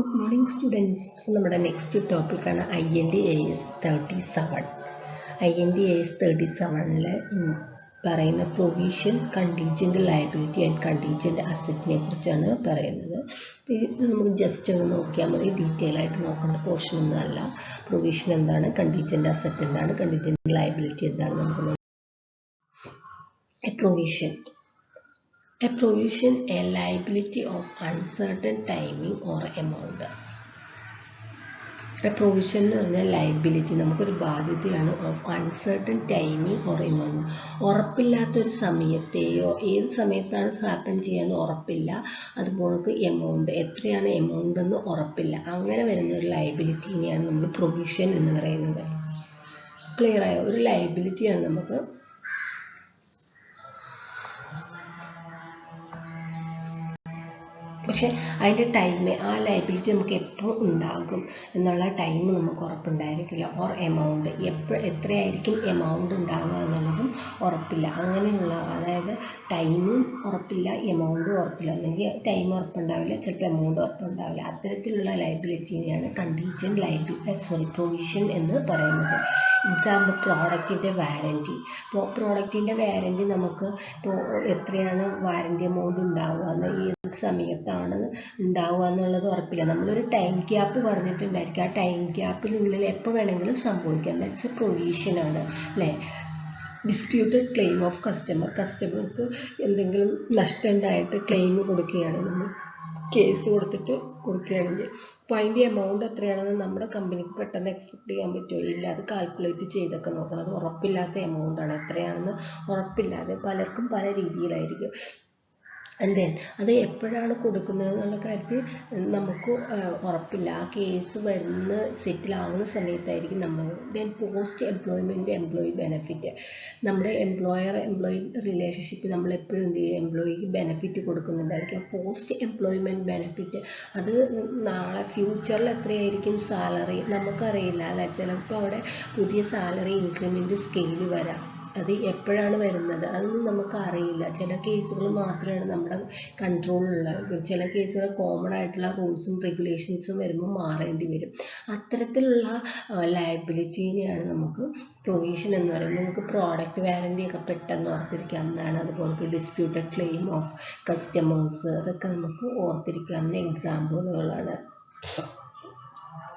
Good morning students. നമ്മുടെ next ടോപ്പിക്കാണ് IND-AS 37. IND-AS 37-ൽ പറയുന്ന provision contingent liability and contingent അസറ്റിനെ കുറിച്ചാണ് പറയുന്നത്. ഇത് നമുക്ക് ജസ്റ്റ് ഒന്ന് നോക്കിയാൽ മതി, ഡീറ്റെയിൽ ആയിട്ട് നോക്കേണ്ട പോർഷൻ ഒന്നും അല്ല. പ്രൊവിഷൻ എന്താണ്, കണ്ടീജന്റ് അസറ്റ് എന്താണ്, കണ്ടീജന്റ് ലയബിലിറ്റി എന്താണ് നമുക്ക് A provision, a liability of uncertain timing or amount. A provision എന്ന് പറഞ്ഞാൽ ലയബിലിറ്റി, നമുക്കൊരു ബാധ്യതയാണ് of uncertain timing or amount. ഉറപ്പില്ലാത്തൊരു സമയത്തെയോ ഏത് സമയത്താണ് ഹാപ്പൻ ചെയ്യാന്ന് ഉറപ്പില്ല, അതുപോലെ എമൗണ്ട് എത്രയാണ് എമൗണ്ട് എന്ന് ഉറപ്പില്ല, അങ്ങനെ വരുന്ന ഒരു ലയബിലിറ്റിനെയാണ് നമ്മൾ പ്രൊവിഷൻ എന്ന് പറയുന്നത്. ക്ലിയർ ആയോ? ഒരു ലയബിലിറ്റിയാണ് നമുക്ക്. പക്ഷെ അതിൻ്റെ ടൈം, ആ ലയബിലിറ്റി നമുക്ക് എപ്പോൾ ഉണ്ടാകും എന്നുള്ള ടൈം നമുക്ക് ഉറപ്പുണ്ടായിരിക്കില്ല. ഓർ എമൗണ്ട്, എത്രയായിരിക്കും എമൗണ്ട് ഉണ്ടാകുക എന്നുള്ളതും ഉറപ്പില്ല. അങ്ങനെയുള്ള, അതായത് ടൈമും ഉറപ്പില്ല, എമൗണ്ടും ഉറപ്പില്ല. അല്ലെങ്കിൽ ടൈം ഉറപ്പുണ്ടാവില്ല, ചിലപ്പോൾ എമൗണ്ട് ഉറപ്പുണ്ടാവില്ല. അത്തരത്തിലുള്ള ലയബിലിറ്റിനെയാണ് കണ്ടീജന്റ് പ്രൊവിഷൻ എന്ന് പറയുന്നത്. എക്സാമ്പിൾ, പ്രോഡക്റ്റിൻ്റെ വാറൻറ്റി. ഇപ്പോൾ പ്രോഡക്റ്റിൻ്റെ വാറൻറ്റി നമുക്ക് ഇപ്പോൾ എത്രയാണ് വാറൻറ്റി എമൗണ്ട് ഉണ്ടാവുക, ഏത് സമയത്താണ് ഉണ്ടാവുക എന്നുള്ളത് ഉറപ്പില്ല. നമ്മളൊരു ടൈം ഗ്യാപ്പ് പറഞ്ഞിട്ടുണ്ടായിരിക്കും, ആ ടൈം ഗ്യാപ്പിനുള്ളിൽ എപ്പോൾ വേണമെങ്കിലും സംഭവിക്കാം. ദാറ്റ്സ് എ പ്രൊവിഷനാണ് അല്ലേ. ഡിസ്പ്യൂട്ടഡ് ക്ലെയിം ഓഫ് കസ്റ്റമർക്ക് എന്തെങ്കിലും നഷ്ടം ഉണ്ടായിട്ട് ക്ലെയിം കൊടുക്കുകയാണ്, നമ്മൾ കേസ് കൊടുക്കുകയാണെങ്കിൽ അപ്പോൾ അതിൻ്റെ എമൗണ്ട് എത്രയാണെന്ന് നമ്മുടെ കമ്പനിക്ക് പെട്ടെന്ന് എക്സ്പെക്ട് ചെയ്യാൻ പറ്റുമോ? ഇല്ല. അത് കാൽക്കുലേറ്റ് ചെയ്തൊക്കെ നോക്കണം. അത് ഉറപ്പില്ലാത്ത എമൗണ്ടാണ്, എത്രയാണെന്ന് ഉറപ്പില്ലാതെ പലർക്കും പല രീതിയിലായിരിക്കും. ആൻഡ് ദെൻ അത് എപ്പോഴാണ് കൊടുക്കുന്നത് എന്നുള്ള കാര്യത്തിൽ നമുക്ക് ഉറപ്പില്ല. ആ കേസ് വരുന്ന സെറ്റിലാവുന്ന സമയത്തായിരിക്കും നമ്മൾ. Then post employee benefit. നമ്മുടെ എംപ്ലോയി റിലേഷൻഷിപ്പ് നമ്മൾ എപ്പോഴും എന്ത് ചെയ്യും, എംപ്ലോയിക്ക് ബെനിഫിറ്റ് കൊടുക്കുന്നുണ്ടായിരിക്കും. പോസ്റ്റ് എംപ്ലോയ്മെൻറ്റ് ബെനിഫിറ്റ്, അത് നാളെ ഫ്യൂച്ചറിൽ എത്രയായിരിക്കും സാലറി നമുക്കറിയില്ല അല്ലെ. ചിലപ്പോൾ അവിടെ പുതിയ സാലറി ഇൻക്രിമെൻറ്റ് സ്കെയിൽ വരാം. അത് എപ്പോഴാണ് വരുന്നത് അതൊന്നും നമുക്ക് അറിയില്ല. ചില കേസുകൾ മാത്രമാണ് നമ്മുടെ കൺട്രോളിലുള്ളത്. ചില കേസുകൾ കോമൺ ആയിട്ടുള്ള റൂൾസും റെഗുലേഷൻസും വരുമ്പോൾ മാറേണ്ടി വരും. അത്തരത്തിലുള്ള ലയബിലിറ്റിനെയാണ് നമുക്ക് പ്രൊവിഷൻ എന്ന് പറയുന്നത്. നമുക്ക് പ്രോഡക്റ്റ് വാറൻറ്റി ഒക്കെ പെട്ടെന്ന് ഓർത്തിരിക്കാവുന്നതാണ്. അതുപോലെ ഡിസ്പ്യൂട്ടഡ് ക്ലെയിം ഓഫ് കസ്റ്റമേഴ്സ്, അതൊക്കെ നമുക്ക് ഓർത്തിരിക്കാവുന്ന എക്സാമ്പിളുകളാണ്.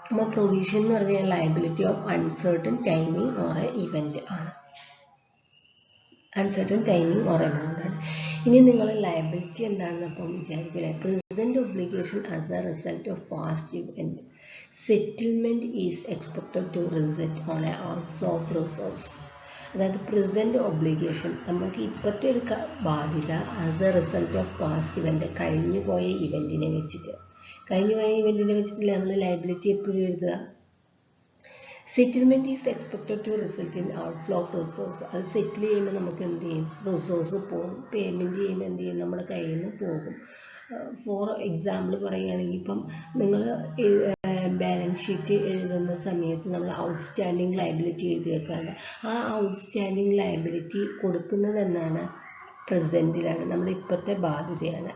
അപ്പോൾ പ്രൊവിഷൻ എന്ന് പറഞ്ഞാൽ liability of uncertain timing or event ആണ്. അൺസർട്ടൺ ടൈമിംഗ് ഓർ എമൗണ്ട് ആണ്. ഇനി നിങ്ങൾ ലയബിലിറ്റി എന്താണെന്ന് അപ്പം വിചാരിക്കില്ല. Present obligation as a result of past event. Settlement is expected to result on a outflow of resource. അതായത് പ്രസന്റ് ഒബ്ലിഗേഷൻ, നമുക്ക് ഇപ്പോഴത്തെ ഒരു ബാധ്യത as a result of past event, കഴിഞ്ഞു പോയ ഇവന്റിനെ വെച്ചിട്ട് നമ്മൾ ലയബിലിറ്റി എപ്പോഴും എഴുതുക. Settlement is expected to result in outflow of resource. അത് സെറ്റിൽ ചെയ്യുമ്പോൾ നമുക്ക് എന്ത് ചെയ്യും, റിസോഴ്സ് പോകും. പേയ്മെൻറ്റ് ചെയ്യുമ്പോൾ എന്ത് ചെയ്യും, നമ്മുടെ കയ്യിൽ നിന്ന് പോകും. ഫോർ എക്സാമ്പിൾ പറയുകയാണെങ്കിൽ, ഇപ്പം നിങ്ങൾ ബാലൻസ് ഷീറ്റ് എഴുതുന്ന സമയത്ത് നമ്മൾ ഔട്ട്സ്റ്റാൻഡിങ് ലയബിലിറ്റി എഴുതി വെക്കാറുണ്ട്. ആ ഔട്ട്സ്റ്റാൻഡിങ് ലയബിലിറ്റി കൊടുക്കുന്നത് എന്നാണ്, പ്രസൻറ്റിലാണ്, നമ്മുടെ ഇപ്പോഴത്തെ ബാധ്യതയാണ്.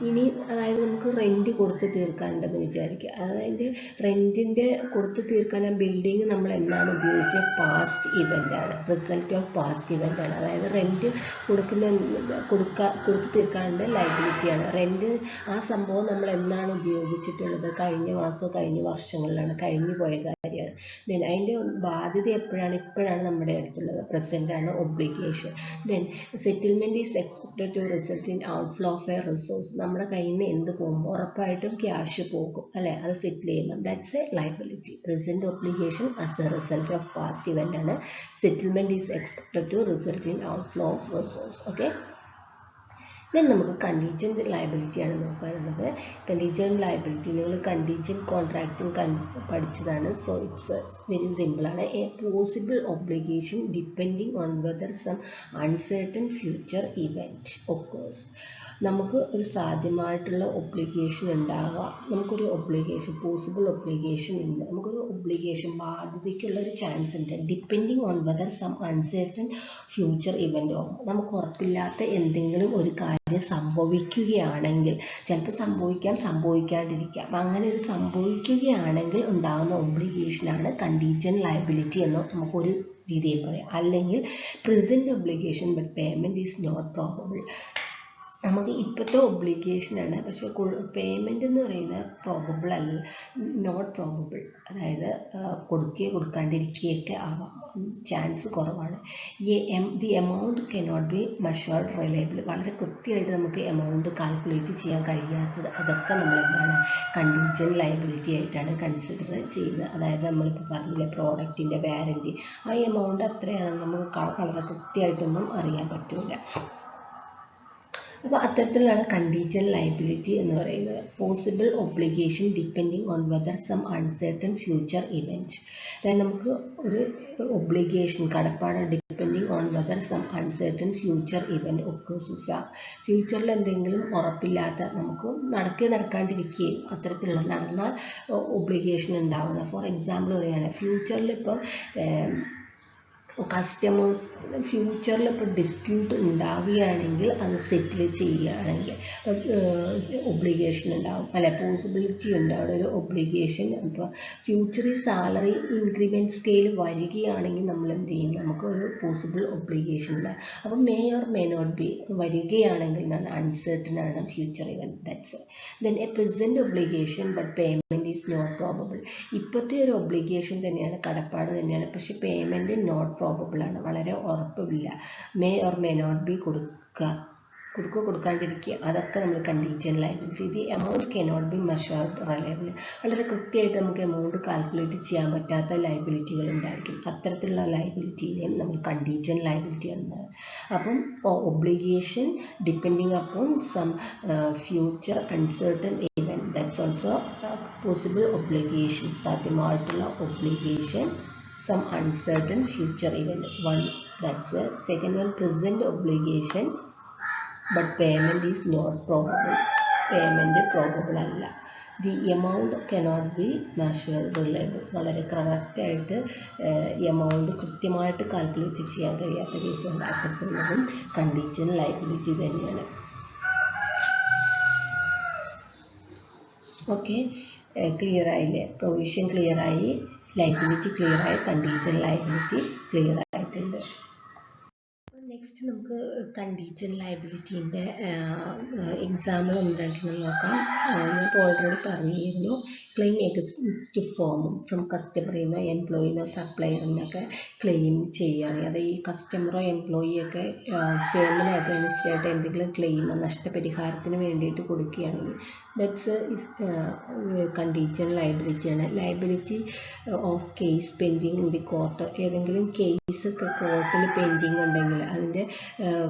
ഇനി അതായത് നമുക്ക് റെൻറ്റ് കൊടുത്ത് തീർക്കാനുണ്ടെന്ന് വിചാരിക്കുക. അതായത് റെൻറ്റിൻ്റെ കൊടുത്ത് തീർക്കാൻ ആ ബിൽഡിങ് നമ്മൾ എന്നാണ് ഉപയോഗിച്ചത്, പാസ്റ്റ് ഇവൻ്റാണ്, റിസൾട്ട് ഓഫ് പാസ്റ്റ് ഇവൻ്റാണ്. അതായത് റെൻറ്റ് കൊടുത്ത് തീർക്കാനുള്ള ലയബിലിറ്റിയാണ്. റെൻറ്റ് ആ സംഭവം നമ്മൾ എന്നാണ് ഉപയോഗിച്ചിട്ടുള്ളത്, കഴിഞ്ഞ മാസമോ കഴിഞ്ഞ വർഷങ്ങളിലാണ്, കഴിഞ്ഞു പോയ കാര്യമാണ്. ദെൻ അതിൻ്റെ ബാധ്യത ഇപ്പോഴാണ് നമ്മുടെ അടുത്തുള്ളത്, പ്രസൻ്റ് ആണ് obligation. Then settlement is expected to result in outflow of A resource. നമ്മുടെ കയ്യിൽ നിന്ന് എന്ത് പോകും, ഉറപ്പായിട്ടും ക്യാഷ് പോകും അല്ലേ, അത് സെറ്റിൽ ചെയ്യുമ്പോൾ. That's a liability. Present obligation as a result of past event ആണ്. Settlement is expected to result in outflow of resource. Okay. Then നമുക്ക് കണ്ടീജന്റ് ലയബിലിറ്റിയാണ് നോക്കാനുള്ളത്. കണ്ടീജന്റ് ലയബിലിറ്റി നിങ്ങൾ കണ്ടീജന്റ് കോൺട്രാക്റ്റിംഗ് പഠിച്ചതാണ്. സോ ഇറ്റ്സ് വെരി സിമ്പിളാണ്. A possible obligation depending on whether some uncertain future event occurs. നമുക്ക് ഒരു സാധ്യമായിട്ടുള്ള obligation ഉണ്ടാകാം, നമുക്കൊരു ഒബ്ലിഗേഷൻ പോസിബിൾ ഒബ്ലിഗേഷൻ ഉണ്ട്, നമുക്കൊരു ഒബ്ലിഗേഷൻ ബാധ്യതയ്ക്കുള്ള ഒരു ചാൻസ് ഉണ്ട്. Depending on whether some uncertain future event of, നമുക്ക് ഉറപ്പില്ലാത്ത എന്തെങ്കിലും ഒരു കാര്യം സംഭവിക്കുകയാണെങ്കിൽ, ചിലപ്പോൾ സംഭവിക്കാം സംഭവിക്കാണ്ടിരിക്കാം, അങ്ങനെ ഒരു സംഭവിക്കുകയാണെങ്കിൽ ഉണ്ടാകുന്ന ഒബ്ലിഗേഷനാണ് കണ്ടീജന്റ് ലയബിലിറ്റി എന്ന് നമുക്കൊരു രീതിയിൽ പറയാം. അല്ലെങ്കിൽ present obligation but payment is not probable, നമുക്ക് ഇപ്പോഴത്തെ ഒബ്ലിഗേഷനാണ് പക്ഷെ പേയ്മെൻ്റ് എന്ന് പറയുന്നത് പ്രോബബിൾ അല്ല, നോട്ട് പ്രോബബിൾ, അതായത് കൊടുക്കാണ്ടിരിക്കുകയൊക്കെ ആവാം, ചാൻസ് കുറവാണ്. The amount cannot be measured reliably, വളരെ കൃത്യമായിട്ട് നമുക്ക് എമൗണ്ട് കാൽക്കുലേറ്റ് ചെയ്യാൻ കഴിയാത്തത്, അതൊക്കെ നമ്മൾ എന്താണ് കണ്ടീജന്റ് ലയബിലിറ്റി ആയിട്ടാണ് കൺസിഡർ ചെയ്യുന്നത്. അതായത് നമ്മളിപ്പോൾ പറഞ്ഞില്ലേ പ്രോഡക്റ്റിൻ്റെ വാറൻറ്റി, ആ എമൗണ്ട് എത്രയാണെന്ന് നമുക്ക് വളരെ കൃത്യമായിട്ടൊന്നും അറിയാൻ പറ്റില്ല. അപ്പോൾ അത്തരത്തിലുള്ള കണ്ടീജന്റ് ലയബിലിറ്റി എന്ന് പറയുന്നത് possible obligation depending on whether some uncertain future event, അതായത് നമുക്ക് ഒരു ഒബ്ലിഗേഷൻ കടപ്പാട് depending on whether some uncertain future event occurs, ഫ്യൂച്ചറിൽ എന്തെങ്കിലും ഉറപ്പില്ലാത്ത, നമുക്ക് നടക്കാണ്ടിരിക്കുകയും അത്തരത്തിലുള്ള നടന്നാൽ ഒബ്ലിഗേഷൻ ഉണ്ടാകുന്നത്. ഫോർ എക്സാമ്പിൾ പറയുകയാണെങ്കിൽ ഫ്യൂച്ചറിൽ ഇപ്പം കസ്റ്റമേഴ്സ് ഫ്യൂച്ചറിൽ ഇപ്പോൾ ഡിസ്പ്യൂട്ട് ഉണ്ടാവുകയാണെങ്കിൽ അത് സെറ്റിൽ ചെയ്യുകയാണെങ്കിൽ ഒബ്ലിഗേഷൻ ഉണ്ടാവും, അല്ല പോസിബിലിറ്റി ഉണ്ട് അവിടെ ഒരു ഒബ്ലിഗേഷൻ. ഇപ്പോൾ ഫ്യൂച്ചറിൽ സാലറി ഇൻക്രിമെൻറ്റ് സ്കെയിൽ വരികയാണെങ്കിൽ നമ്മൾ എന്ത് ചെയ്യും, നമുക്കൊരു പോസിബിൾ ഒബ്ലിഗേഷൻ ഉണ്ട്. അപ്പം may or may not be വരികയാണെങ്കിൽ അൺസർട്ടൺ ആണ് future event, that's then a present obligation but payment is not probable, ഇപ്പോഴത്തെ ഒരു ഒബ്ലിഗേഷൻ തന്നെയാണ്, കടപ്പാട് തന്നെയാണ്, പക്ഷെ പേയ്മെൻറ്റ് നോട്ട് പ്രോബബിൾ ആണ്, വളരെ ഉറപ്പില്ല. May or may not be കൊടുക്കാണ്ടിരിക്കുക, അതൊക്കെ നമ്മൾ contingent liability. The amount cannot be measured reliably, വളരെ കൃത്യമായിട്ട് നമുക്ക് എമൗണ്ട് കാൽക്കുലേറ്റ് ചെയ്യാൻ പറ്റാത്ത ലയബിലിറ്റികൾ ഉണ്ടായിരിക്കും, അത്തരത്തിലുള്ള ലയബിലിറ്റിനെയും നമ്മൾ കണ്ടീജന്റ് ലയബിലിറ്റി എന്നാണ്. അപ്പം obligation depending upon some future uncertain event, that's also possible obligation, സാധ്യമായിട്ടുള്ള obligation, some uncertain future event. One, that's the second one, present obligation but payment is not probable, payment probable alla. The amount cannot be measured reliable, വളരെ കറക്റ്റായിട്ട് amount കൃത്യമായിട്ട് calculate ചെയ്യാൻ കഴിയാത്ത കേസുകൾ, അത്തരത്തിലുള്ളതും contingent liability തന്നെയാണ്. Okay, clear ആയില്ലേ? Provision clear ആയി, liability clear ആയി, കണ്ടീജന്റ് ലയബിലിറ്റി ക്ലിയർ ആയിട്ടുണ്ട്. നെക്സ്റ്റ് നമുക്ക് കണ്ടീജന്റ് ലയബിലിറ്റീൻ്റെ എക്സാമ്പിൾ ഒന്ന് രണ്ടെണ്ണം നോക്കാം. ഞാൻ ഇപ്പോൾ ഓൾറെഡി പറഞ്ഞിരുന്നു, ക്ലെയിം എഗൻസ്റ്റ് ഫേമും ഫ്രം കസ്റ്റമറിൽ നിന്നോ എംപ്ലോയിന്നോ സപ്ലയറിൽ നിന്നൊക്കെ ക്ലെയിം ചെയ്യുകയാണെങ്കിൽ, അത് ഈ കസ്റ്റമറോ എംപ്ലോയിയൊക്കെ ഫേമിന് അഗൈൻസ്റ്റ് ആയിട്ട് എന്തെങ്കിലും ക്ലെയിം നഷ്ടപരിഹാരത്തിന് വേണ്ടിയിട്ട് കൊടുക്കുകയാണെങ്കിൽ ദാറ്റ്സ് കണ്ടീജന്റ് ലയബിലിറ്റിയാണ്. Liability of case pending in the court, ഏതെങ്കിലും കേസൊക്കെ കോർട്ടിൽ പെൻഡിങ് ഉണ്ടെങ്കിൽ, അതിൻ്റെ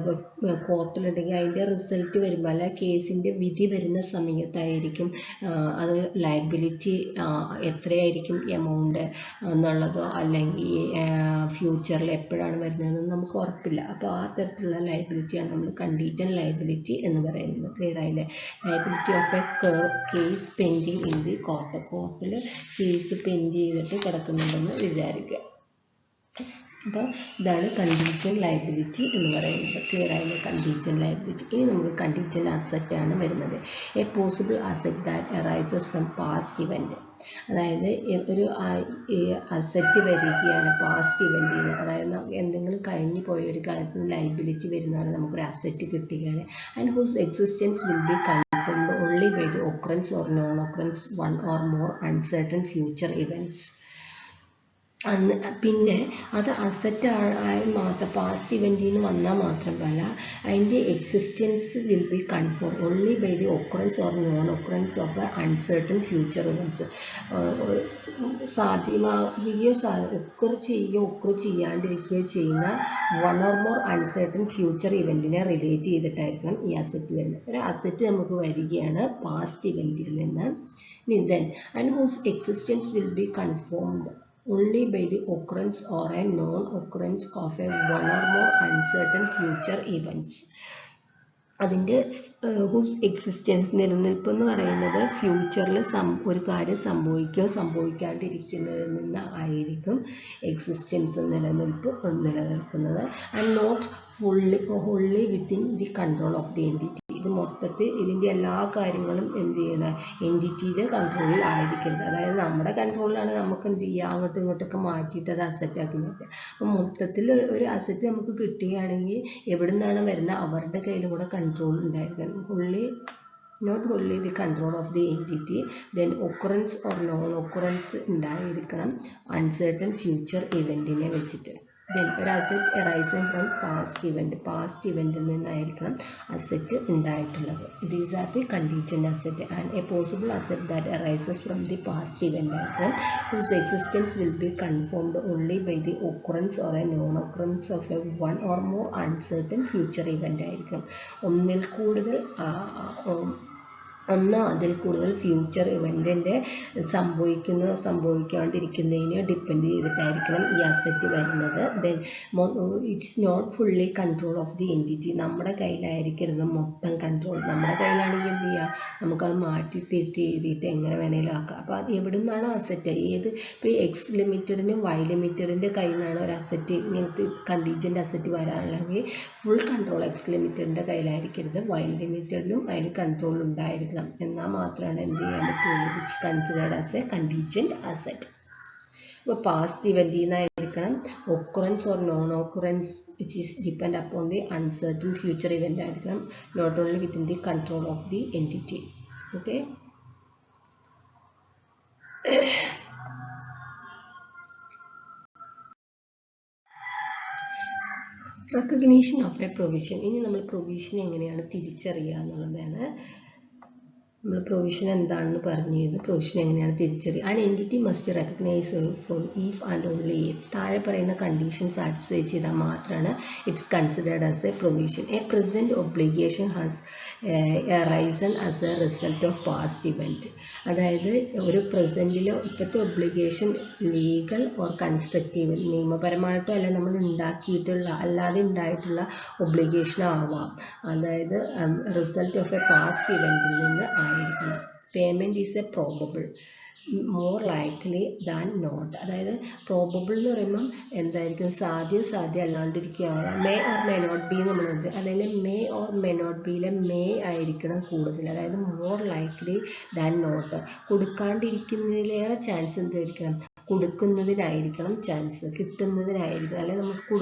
കോർട്ടിലുണ്ടെങ്കിൽ അതിൻ്റെ റിസൾട്ട് വരുമ്പോൾ, അല്ല കേസിൻ്റെ വിധി വരുന്ന സമയത്തായിരിക്കും അത് ലയബിലിറ്റി എത്രയായിരിക്കും എമൗണ്ട് എന്നുള്ളതോ, അല്ലെങ്കിൽ ഫ്യൂച്ചറിൽ എപ്പോഴാണ് വരുന്നതെന്ന് നമുക്ക് ഉറപ്പില്ല. അപ്പോൾ ആ തരത്തിലുള്ള ലയബിലിറ്റിയാണ് നമ്മൾ കണ്ടീജന്റ് ലയബിലിറ്റി എന്ന് പറയുന്നത്. ക്ലിയർ ആയില്ലേ? Liability of A case pending in the court, കോർട്ടിൽ കേസ് പെൻഡ് ചെയ്തിട്ട് കിടക്കുന്നുണ്ടെന്ന് വിചാരിക്കുക. അപ്പോൾ ഇതാണ് കണ്ടീജന്റ് ലയബിലിറ്റി എന്ന് പറയുന്നത്. ക്ലിയർ ആയില്ലേ? Contingent liability. ഇനി നമുക്ക് കണ്ടീജന്റ് അസറ്റ് ആണ് വരുന്നത്. A possible asset that arises from past event, അതായത് ഒരു അസറ്റ് വരികയാണ് പാസ്റ്റ് ഇവൻറ്റിൽ നിന്ന്, അതായത് എന്തെങ്കിലും കഴിഞ്ഞു പോയ ഒരു കാലത്ത് ലയബിലിറ്റി വരുന്നതാണ്, നമുക്കൊരു അസറ്റ് കിട്ടുകയാണ്. And whose existence will be confirmed only by the occurrence or non occurrence one or more uncertain future events. പിന്നെ അത് അസറ്റ് ആയി മാത്രം പാസ്റ്റ് ഇവൻറ്റിൽ നിന്ന് വന്നാൽ മാത്രമല്ല, അതിൻ്റെ existence will be confirm only by the occurrence or non occurrence of uncertain future events. സാധ്യമാകുകയോ ഒക്കർ ചെയ്യാണ്ടിരിക്കുകയോ ചെയ്യുന്ന one or more uncertain future ഇവൻറ്റിനെ റിലേറ്റ് ചെയ്തിട്ടായിരിക്കണം ഈ അസറ്റ് വരുന്നത്. ഒരു അസറ്റ് നമുക്ക് വരികയാണ് പാസ്റ്റ് ഇവൻറ്റിൽ നിന്ന്, then and whose existence will be confirmed only by the occurrence or a non-occurrence of a one or more uncertain future events. അതിൻ്റെ ഹൂസ് എക്സിസ്റ്റൻസ് നിലനിൽപ്പ് എന്ന് പറയുന്നത് ഫ്യൂച്ചറിൽ ഒരു കാര്യം സംഭവിക്കുകയോ സംഭവിക്കാണ്ടിരിക്കുന്നതിൽ നിന്ന് ആയിരിക്കും എക്സിസ്റ്റൻസ് നിലനിൽക്കുന്നത് and not wholly within the control of the entity. ഇത് മൊത്തത്തിൽ ഇതിൻ്റെ എല്ലാ കാര്യങ്ങളും എന്ത് ചെയ്യണം, എൻറ്റിറ്റിയുടെ കൺട്രോളിൽ ആയിരിക്കരുത്. അതായത് നമ്മുടെ കൺട്രോളിലാണ് നമുക്ക് എന്ത് ചെയ്യുക, അങ്ങോട്ടും ഇങ്ങോട്ടൊക്കെ മാറ്റിയിട്ട് അത് അസറ്റാക്കി മാറ്റുക. അപ്പം മൊത്തത്തിൽ ഒരു അസറ്റ് നമുക്ക് കിട്ടുകയാണെങ്കിൽ എവിടെ നിന്നാണ് വരുന്നത്, അവരുടെ കയ്യിൽ കൂടെ കൺട്രോൾ ഉണ്ടായിരിക്കണം. not only the control of the entity, then occurrence or non-occurrence ഉണ്ടായിരിക്കണം uncertain future eventനെ വെച്ചിട്ട്. Then ഒരു അസറ്റ് arising from past eventൽ നിന്നായിരിക്കണം അസറ്റ് ഉണ്ടായിട്ടുള്ളത്. These are the contingent asset, and a possible asset that arises from the past event whose existence will be confirmed only by the occurrence or a non-occurrence of a one or more uncertain future event ആയിരിക്കും. ഒന്നോ അതിൽ കൂടുതൽ future ഇവൻറ്റിൻ്റെ സംഭവിക്കാണ്ടിരിക്കുന്നതിനെ depend ചെയ്തിട്ടായിരിക്കണം ഈ asset വരുന്നത്. Then it's not fully control of the entity. നമ്മുടെ കയ്യിലായിരിക്കരുത് മൊത്തം control. നമ്മുടെ കയ്യിലാണെങ്കിൽ എന്ത് ചെയ്യുക, നമുക്കത് മാറ്റി തിരുത്തി എഴുതിയിട്ട് എങ്ങനെ വേണേലും ആക്കാം. അപ്പോൾ അത് എവിടെ നിന്നാണ് അസറ്റ്, ഇപ്പോൾ എക്സ് ലിമിറ്റഡിനും വൈ ലിമിറ്റഡിൻ്റെ കയ്യിൽ നിന്നാണ് ഒരു അസറ്റ്, ഇങ്ങനത്തെ കണ്ടീജൻ്റ് അസറ്റ് വരാനുള്ളെങ്കിൽ ഫുൾ കൺട്രോൾ എക്സ് ലിമിറ്റഡിൻ്റെ കയ്യിലായിരിക്കരുത്, വൈ ലിമിറ്റഡിനും അതിന് കൺട്രോൾ ഉണ്ടായിരിക്കണം. എന്നാൽ മാത്രമാണ് എന്ത് ചെയ്യാൻ പറ്റുള്ളൂ, which considered as a contingent asset. അപ്പോൾ പാസ്റ്റ് ഇവൻറ്റിൽ നിന്നായിരിക്കണം occurrence or non occurrence which is depend upon the uncertain future event ആയിരിക്കണം, not only within the control of the entity. Okay, recognition of a provision. ഇനി നമ്മൾ provision എങ്ങനെയാണ് തിരിച്ചറിയുക എന്നുള്ളതാണ്. നമ്മൾ പ്രൊവിഷൻ എന്താണെന്ന് പറഞ്ഞിരുന്നു, പ്രൊവിഷൻ എങ്ങനെയാണ് തിരിച്ചറിയുക. An entity must recognise for if and only if താഴെ പറയുന്ന കണ്ടീഷൻ സാറ്റിസ്ഫൈ ചെയ്താൽ മാത്രമാണ് it's considered as a provision. A present obligation has arisen as a result of past event. അതായത് ഒരു പ്രസൻറ്റിലോ ഇപ്പോഴത്തെ ഒബ്ലിഗേഷൻ ലീഗൽ ഓർ കൺസ്ട്രക്റ്റീവ്, നിയമപരമായിട്ടോ അല്ല നമ്മൾ ഉണ്ടാക്കിയിട്ടുള്ള അല്ലാതെ ഉണ്ടായിട്ടുള്ള ഒബ്ലിഗേഷൻ ആവാം. അതായത് റിസൾട്ട് ഓഫ് എ പാസ്റ്റ് ഇവൻറ്റിൽ നിന്ന് ആയിരിക്കണം. Payment is a probable, more likely than not. അതായത് പ്രോബബിൾ എന്ന് പറയുമ്പം എന്തായിരിക്കും, സാധ്യം അല്ലാണ്ടിരിക്കുകയാണ്. May or may not be നമ്മളുണ്ട്. അതായത് മേ ഓർ മേ നോട്ട് ബിയിലെ മേ ആയിരിക്കണം കൂടുതൽ, അതായത് മോർ ലൈക്ലി ദാൻ നോട്ട്. കൊടുക്കാണ്ടിരിക്കുന്നതിലേറെ ചാൻസ് എന്തായിരിക്കണം, കൊടുക്കുന്നതിനായിരിക്കണം ചാൻസ്, കിട്ടുന്നതിനായിരിക്കണം. അല്ലെങ്കിൽ നമുക്ക്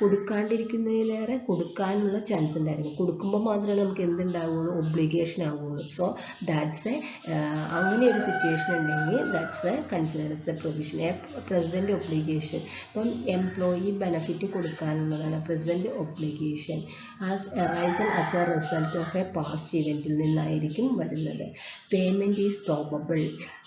കൊടുക്കാണ്ടിരിക്കുന്നതിലേറെ കൊടുക്കാനുള്ള ചാൻസ് ഉണ്ടായിരിക്കും. കൊടുക്കുമ്പോൾ മാത്രമേ നമുക്ക് എന്തുണ്ടാവുള്ളൂ, ഒബ്ലിഗേഷൻ ആവുള്ളൂ. സോ ദാറ്റ്സ് അങ്ങനെ ഒരു സിറ്റുവേഷൻ ഉണ്ടെങ്കിൽ that's considered as a provision. Present obligation, ഇപ്പം എംപ്ലോയി ബെനഫിറ്റ് കൊടുക്കാനുള്ളതാണ് present obligation. Arisen as a result of a past ഇവൻറ്റിൽ നിന്നായിരിക്കും വരുന്നത്. പേയ്മെൻറ്റ് ഈസ്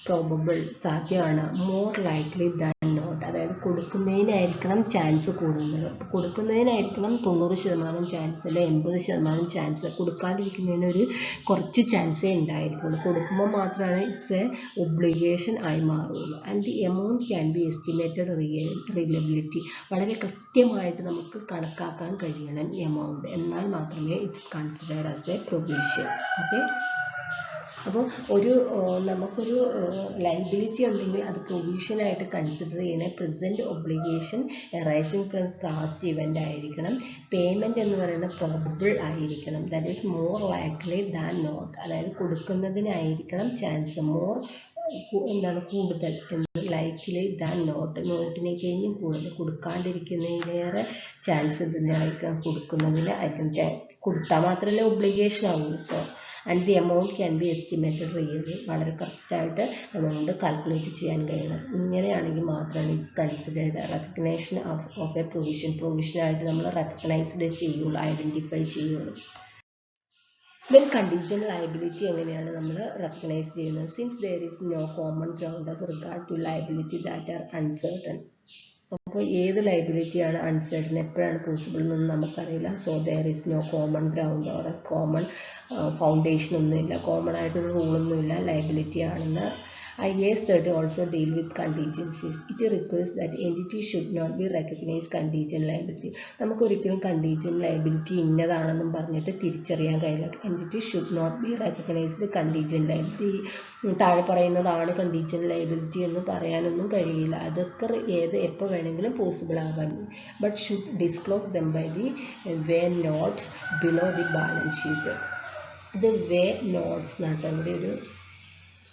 പ്രോബബിൾ സാധ്യമാണ്, മോർ ലൈക്ലി ദാൻ നോട്ട്. അതായത് കൊടുക്കുന്നതിനായിരിക്കണം ചാൻസ് കൂടുന്നത്, കൊടുക്കുന്നതിനായിരിക്കണം 90% ചാൻസ് അല്ല 80% ചാൻസ്, കൊടുക്കാണ്ടിരിക്കുന്നതിനൊരു കുറച്ച് ചാൻസേ ഉണ്ടായിരിക്കുള്ളൂ. കൊടുക്കുമ്പോൾ മാത്രമാണ് ഇറ്റ്സ് എ ഒബ്ലിഗേഷൻ ആയി മാറുള്ളൂ. And the amount can be estimated reliability. വളരെ കൃത്യമായിട്ട് നമുക്ക് കണക്കാക്കാൻ കഴിയണം ഈ എമൗണ്ട്, എന്നാൽ മാത്രമേ it's considered as a provision. Okay, അപ്പോൾ നമുക്കൊരു ലയബിലിറ്റി ഉണ്ടെങ്കിൽ അത് പ്രൊവിഷനായിട്ട് കൺസിഡർ ചെയ്യണ present obligation arising from past event ആയിരിക്കണം. പേയ്മെൻറ്റ് എന്ന് പറയുന്നത് പ്രോബബിൾ ആയിരിക്കണം, that is more likely than not. അതായത് കൊടുക്കുന്നതിനായിരിക്കണം ചാൻസ്, മോർ കൂടുതൽ ലൈക്ലി ദാൻ നോട്ടിനെ കഴിഞ്ഞും കൂടുതൽ. കൊടുക്കാണ്ടിരിക്കുന്നതിലേറെ ചാൻസ് ഇതിനായിരിക്കണം, കൊടുക്കുന്നതിന് ആയിരിക്കും. കൊടുത്താൽ മാത്രമല്ലേ ഒബ്ലിഗേഷൻ ആവുള്ളൂ. So and the amount can be estimated really, വളരെ കറക്റ്റായിട്ട് എമൗണ്ട് കാൽക്കുലേറ്റ് ചെയ്യാൻ കഴിയണം. ഇങ്ങനെയാണെങ്കിൽ മാത്രമാണ് it's considered recognition of a പ്രൊവിഷനായിട്ട് നമ്മൾ റെക്കഗ്നൈസ്ഡ് ചെയ്യുള്ളൂ, ഐഡൻറ്റിഫൈ ചെയ്യുള്ളൂ. ദെൻ കണ്ടീജന്റ് ലയബിലിറ്റി എങ്ങനെയാണ് നമ്മൾ റെക്കഗ്നൈസ് ചെയ്യുന്നത്? Since there is no common ground as regard to liability that are uncertain. അപ്പോൾ ഏത് ലയബിലിറ്റിയാണ് അൺസർട്ടൺ, എപ്പോഴാണ് പോസിബിൾ എന്നൊന്നും നമുക്കറിയില്ല. So there is no common ground or common foundation ഒന്നുമില്ല, കോമൺ ആയിട്ടൊരു റൂളൊന്നുമില്ല ലയബിലിറ്റി ആണെന്ന് IAS 30 also deal with contingencies. It requires that entity should not be recognized contingent liability. നമുക്ക് ഒരിക്കലും contingent liability ഇന്നതാണെന്നും പറഞ്ഞിട്ട് തിരിച്ചറിയാൻ കഴിയില്ല. Entity should not be recognized contingent liability. താഴെ പറയുന്നതാണ് contingent liability എന്ന് പറയാനൊന്നും കഴിയില്ല. അതൊക്കെ എപ്പോൾ വേണമെങ്കിലും പോസിബിൾ ആവാൻ, but should disclose them by the way notes below the balance sheet. ഇത് വേ നോട്ട്സ് എന്നാട്ടോ, ഇവിടെ ഒരു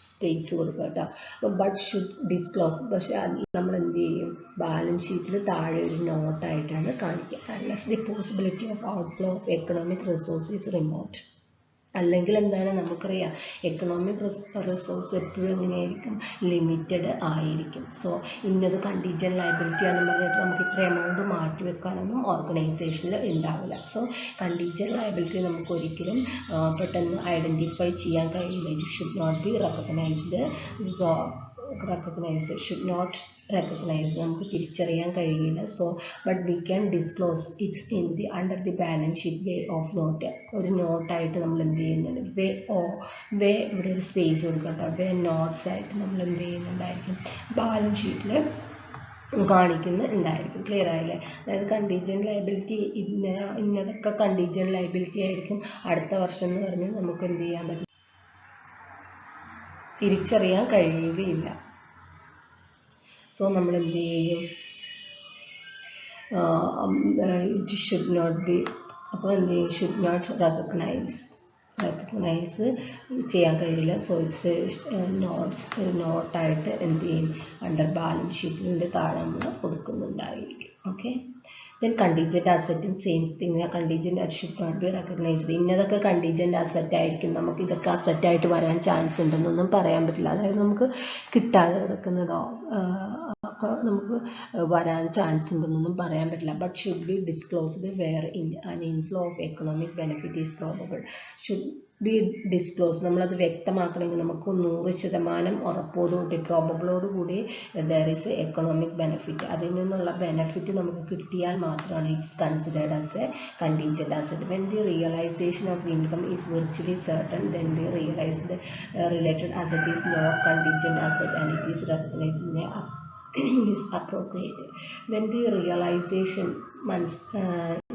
സ്പേസ് കൊടുക്കുക കേട്ടോ. അപ്പോൾ ബട്ട് ഷുഡ് ഡിസ്ക്ലോസ്, പക്ഷെ നമ്മൾ എന്ത് ചെയ്യും, ബാലൻസ് ഷീറ്റിൽ താഴെ ഒരു നോട്ടായിട്ടാണ് കാണിക്കുക. Unless the possibility of outflow of economic resources remote. അല്ലെങ്കിൽ എന്താണ്, നമുക്കറിയാം എക്കണോമിക് റിസോഴ്സ് എപ്പോഴും എങ്ങനെയായിരിക്കും, ലിമിറ്റഡ് ആയിരിക്കും. സോ ഇന്നത് കണ്ടീജന്റ് ലയബിലിറ്റി ആണെന്ന് പറഞ്ഞിട്ട് നമുക്ക് ഇത്ര എമൗണ്ട് മാറ്റി വെക്കാനൊന്നും ഓർഗനൈസേഷനിൽ ഉണ്ടാവില്ല. സോ കണ്ടീജന്റ് ലയബിലിറ്റി നമുക്ക് ഒരിക്കലും പെട്ടെന്ന് ഐഡൻറ്റിഫൈ ചെയ്യാൻ കഴിയില്ല. It should not be recognised, should not recognize, നമുക്ക് തിരിച്ചറിയാൻ കഴിയില്ല. So but we can disclose it's in the under the balance sheet way of note. ഒരു നോട്ടായിട്ട് നമ്മൾ എന്ത് ചെയ്യുന്നുണ്ട്, വേ ഇവിടെ ഒരു സ്പേസ് കൊടുക്കട്ടോ, വേ നോട്ട്സ് ആയിട്ട് നമ്മൾ എന്ത് ചെയ്യുന്നുണ്ടായിരിക്കും, ബാലൻസ് ഷീറ്റിൽ കാണിക്കുന്നുണ്ടായിരിക്കും. ക്ലിയർ ആയില്ലേ? അതായത് കണ്ടീജന്റ് ലയബിലിറ്റി ഇന്നതൊക്കെ കണ്ടീജന്റ് ലയബിലിറ്റി ആയിരിക്കും അടുത്ത വർഷം എന്ന് പറഞ്ഞ് നമുക്ക് എന്ത് ചെയ്യാൻ പറ്റും, തിരിച്ചറിയാൻ കഴിയുകയില്ല. സോ നമ്മൾ എന്ത് ചെയ്യും, ഇറ്റ് ഷുഡ് നോട്ട് ബി, അപ്പോൾ എന്ത് ചെയ്യും, ഷുഡ് നോട്ട് റെക്കഗ്നൈസ് ചെയ്യാൻ കഴിയില്ല. സോ ഇറ്റ്സ് ഒരു നോട്ടായിട്ട് എന്ത് ചെയ്യും, അണ്ടർ ബാലൻസ് ഷീറ്റിൻ്റെ താഴെ നമ്മൾ കൊടുക്കുന്നുണ്ടായിരിക്കും. Okay. Then contingent asset in same thing, contingent asset should not be recognized. ഇന്നതൊക്കെ കണ്ടീജന്റ് അസറ്റ് ആയിരിക്കും, നമുക്ക് ഇതൊക്കെ അസറ്റായിട്ട് വരാൻ ചാൻസ് ഉണ്ടെന്നൊന്നും പറയാൻ പറ്റില്ല. അതായത് നമുക്ക് കിട്ടാതെ കിടക്കുന്നതോ ഒക്കെ നമുക്ക് വരാൻ ചാൻസ് ഉണ്ടെന്നൊന്നും പറയാൻ പറ്റില്ല. But should be disclosed where an inflow of economic benefit is probable. Should be disclose, നമ്മളത് വ്യക്തമാക്കണമെങ്കിൽ നമുക്ക് 100% ഉറപ്പോടുകൂടി, പ്രോബബിളോടുകൂടി ദർ ഈസ് എക്കണോമിക് ബെനിഫിറ്റ്, അതിൽ നിന്നുള്ള ബെനിഫിറ്റ് നമുക്ക് കിട്ടിയാൽ മാത്രമാണ് it's considered as a contingent asset. When the realisation of income is virtually certain, then the realised related asset is not contingent asset and it is recognised in a is appropriate. When the realization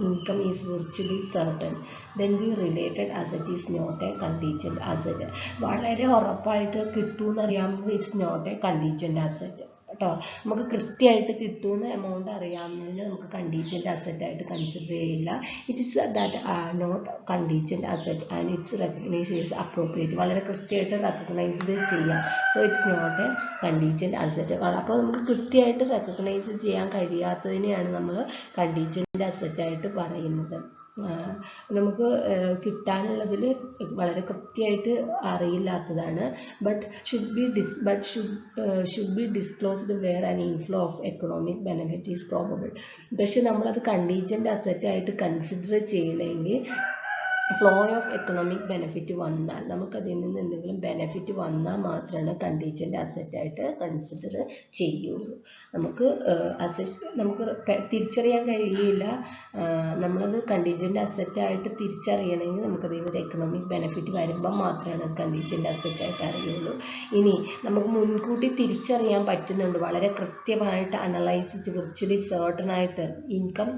income is virtually certain, then the related asset is not a contingent asset. വളരെ ഉറപ്പായിട്ട് കിട്ടുമെന്ന് അറിയാമെങ്കിൽ it's not a contingent asset കേട്ടോ. നമുക്ക് കൃത്യമായിട്ട് കിട്ടുന്ന amount അറിയാമെന്നതിന് നമുക്ക് കണ്ടീജന്റ് അസറ്റ് ആയിട്ട് കൺസിഡർ ചെയ്യില്ല. It is that not contingent asset and it's recognise is appropriate. വളരെ കൃത്യമായിട്ട് റെക്കഗ്നൈസ്ഡ് ചെയ്യാം. So it's not a contingent asset. അപ്പോൾ നമുക്ക് കൃത്യമായിട്ട് റെക്കഗ്നൈസ് ചെയ്യാൻ കഴിയാത്തതിനെയാണ് നമ്മൾ കണ്ടീജന്റ് അസറ്റായിട്ട് പറയുന്നത്. നമുക്ക് കിട്ടാനുള്ളതിൽ വളരെ കൃത്യമായിട്ട് അറിയില്ലാത്തതാണ്. But should be disclosed where an inflow of economic benefit is probable. പക്ഷെ നമ്മളത് കണ്ടീജന്റ് അസറ്റ് ആയിട്ട് കൺസിഡർ ചെയ്യണമെങ്കിൽ ഫ്ലോ ഓഫ് എക്കണോമിക് ബെനിഫിറ്റ് വന്നാൽ, നമുക്കതിൽ നിന്ന് എന്തെങ്കിലും ബെനിഫിറ്റ് വന്നാൽ മാത്രമാണ് കണ്ടീജന്റ് അസറ്റായിട്ട് കൺസിഡർ ചെയ്യുള്ളൂ. നമുക്ക് നമുക്ക് തിരിച്ചറിയാൻ കഴിയില്ല. നമ്മളത് കണ്ടീജന്റ് അസറ്റായിട്ട് തിരിച്ചറിയണമെങ്കിൽ നമുക്കതിൽ നിന്ന് ഒരു എക്കണോമിക് ബെനിഫിറ്റ് വരുമ്പോൾ മാത്രമാണ് അത് കണ്ടീജന്റ് അസറ്റായിട്ട് അറിയുള്ളൂ. ഇനി നമുക്ക് മുൻകൂട്ടി തിരിച്ചറിയാൻ പറ്റുന്നുണ്ട്, വളരെ കൃത്യമായിട്ട് അനലൈസ് ചെയ്ത് വിർച്വലി സർട്ടനായിട്ട് ഇൻകം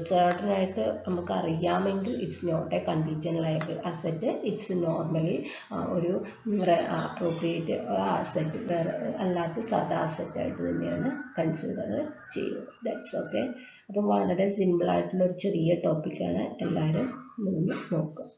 സർട്ടനായിട്ട് നമുക്ക് അറിയാമെങ്കിൽ it's not a contingent liable asset. It's normally ഒരു അപ്രോപ്രിയേറ്റ് അസറ്റ്, വേറെ അല്ലാത്ത സാധാ അസറ്റായിട്ട് തന്നെയാണ് കൺസിഡർ ചെയ്യുന്നത്. That's okay. അപ്പം വളരെ സിമ്പിളായിട്ടുള്ള ഒരു ചെറിയ ടോപ്പിക്കാണ്, എല്ലാവരും നോക്കുക.